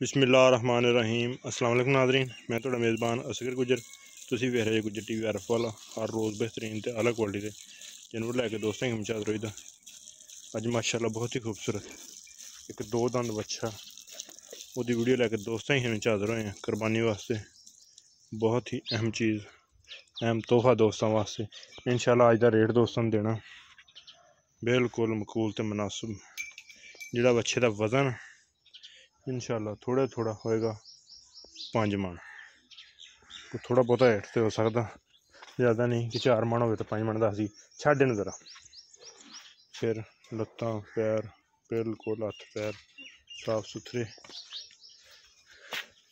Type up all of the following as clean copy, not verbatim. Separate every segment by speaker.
Speaker 1: बिस्मिल्लाहिर्रहमानिर्रहीम। अस्सलाम वालेकुम नाज़रीन, मैं तुहाडा मेज़बान असगर गुजर। तुसीं वेख रहे गुजर टीवी आरफ वाला। हर रोज़ बेहतरीन ते अलग क्वालिटी के जानवर लैके दोस्तें की मचाद रोईदा। अज माशाअल्लाह बहुत ही खूबसूरत एक दो दंद बच्चा उसकी वीडियो लैके दोस्तें ही मचाद रहे हैं कुर्बानी वास्ते। बहुत ही अहम चीज़, अहम तोहफा दोस्तों वास्ते। इंशाअल्लाह अज का रेट दोस्तों देना बिल्कुल मकूल ते मुनासिब। जिहड़ा बच्चे का वजन इंशाअल्लाह थोड़ा थोड़ा होएगा 5 मन, थोड़ा बहुत हेठ तो हो सकता, ज़्यादा नहीं कि 4 मन हो तो 5 मन का असी छड़ देना जरा। फिर लत्तां पैर बिल्कुल हथ पैर साफ सुथरे,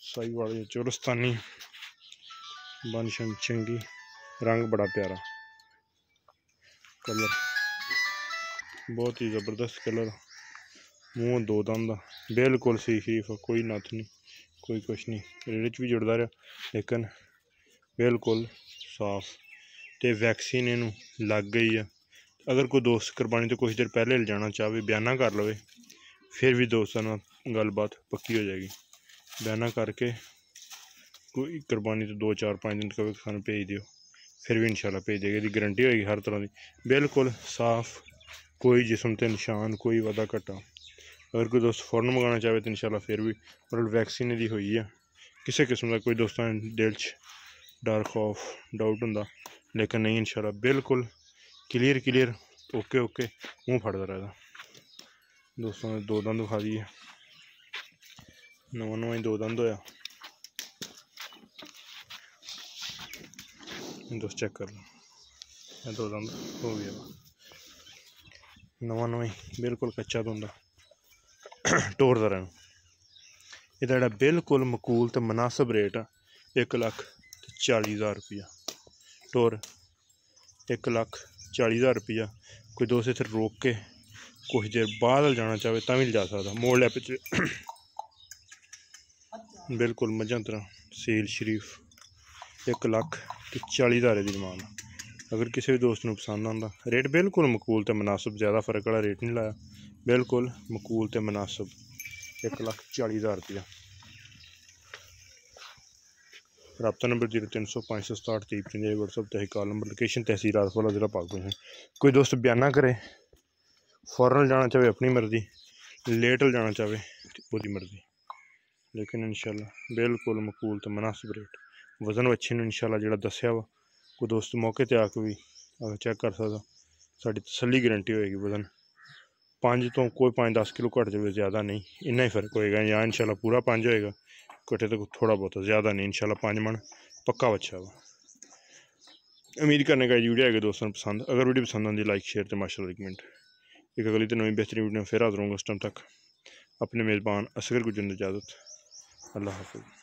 Speaker 1: सही वाली चुरस्तानी, बन शन चंगी, रंग बड़ा प्यारा, कलर बहुत ही ज़बरदस्त कलर, मुँह दो दंद बिल्कुल सही शरीफ, कोई नथ नहीं कोई कुछ नहीं, रेड़े भी जुड़ता रहा लेकिन बिल्कुल साफ। तो वैक्सीन इनू लग गई है। अगर कोई दोस्त कुर्बानी तो कुछ देर पहले ले जाना चाहे बयाना कर लवे, फिर भी दोस्तों नाल गलबात पक्की हो जाएगी। बयाना करके कोई कुर्बानी तो 2 4 5 दिन कभी सानू भेज दियो, फिर भी इंशाल्लाह भेज देगी। इसकी गारंटी होगी हर तरह की, बिल्कुल साफ, कोई जिसम ते निशान, कोई वादा घटा। अगर कोई दोस्त फौरन मंगाना चाहे तो इंशाल्लाह फिर भी मतलब वैक्सीन दी हुई है। किसी किस्म का कोई दोस्तों दिल च डर खौफ डाउट होंदा, लेकिन नहीं इंशाल्लाह बिल्कुल क्लियर ओके मुँह फटता रहता। दोस्तों ने दो दंद खा दिए, नवा ही दो दंद होया। दोस्त चेक कर लो, दो दंद हो गया, नवा ही बिल्कुल कच्चा धुंदा टोरदा रहना। इहदा बिल्कुल मकूल तो मुनासिब रेट है 1,40,000 रुपया टोर, 1,40,000 रुपया। कोई दोस्त इतने रोक के कुछ देर बाद जाना चाहे तो भी जा सकता। मोड़ लिया पिछले बिल्कुल मझां तरह सील शरीफ 1,40,000 की डिमांड। अगर किसी भी दोस्त को पसंद आता रेट बिल्कुल मकूल तो मुनासिब, ज़्यादा फर्क वाला रेट नहीं लाया, बिल्कुल मकूल तो मुनासिब 1,40,000 रुपया। रब्ता नंबर 0300 व्हाट्सअप तही कॉल नंबर, लोकेशन तहसील आरफ वाला ज़िला पाकपुर। कोई दोस्त बयाना करे फौरन जाना चाहे अपनी मर्जी, लेट जाना चाहे उसकी मर्जी, लेकिन इंशाल्लाह बिल्कुल मकूल तो मुनासिब रेट। वजन बच्चे ने इंशाल्लाह जो दसिया वा कोई दोस्त मौके पर आके भी चेक कर सकता, साड़ी तसल्ली गारंटी होएगी। वजन 5 तो कोई 5-10 किलो घट जाए, ज़्यादा नहीं, इन्ना ही फर्क होएगा, या इंशाल्लाह पूरा 5 होएगा, कटे तो थोड़ा बहुत ज़्यादा नहीं, इंशाल्लाह 5 मन पक्का बच्चा वा। उम्मीद करने का वीडियो है कि दोस्तों को पसंद। अगर वीडियो पसंद आती लाइक शेयर तो माशाअल्लाह कमेंट। एक अगली तो नवी बेहतरीन वीडियो फिर हाजिर होंगे। उस टाइम तक अपने मेज़बान असगर गुजर इजाज़त। अल्लाह हाफ़िज़।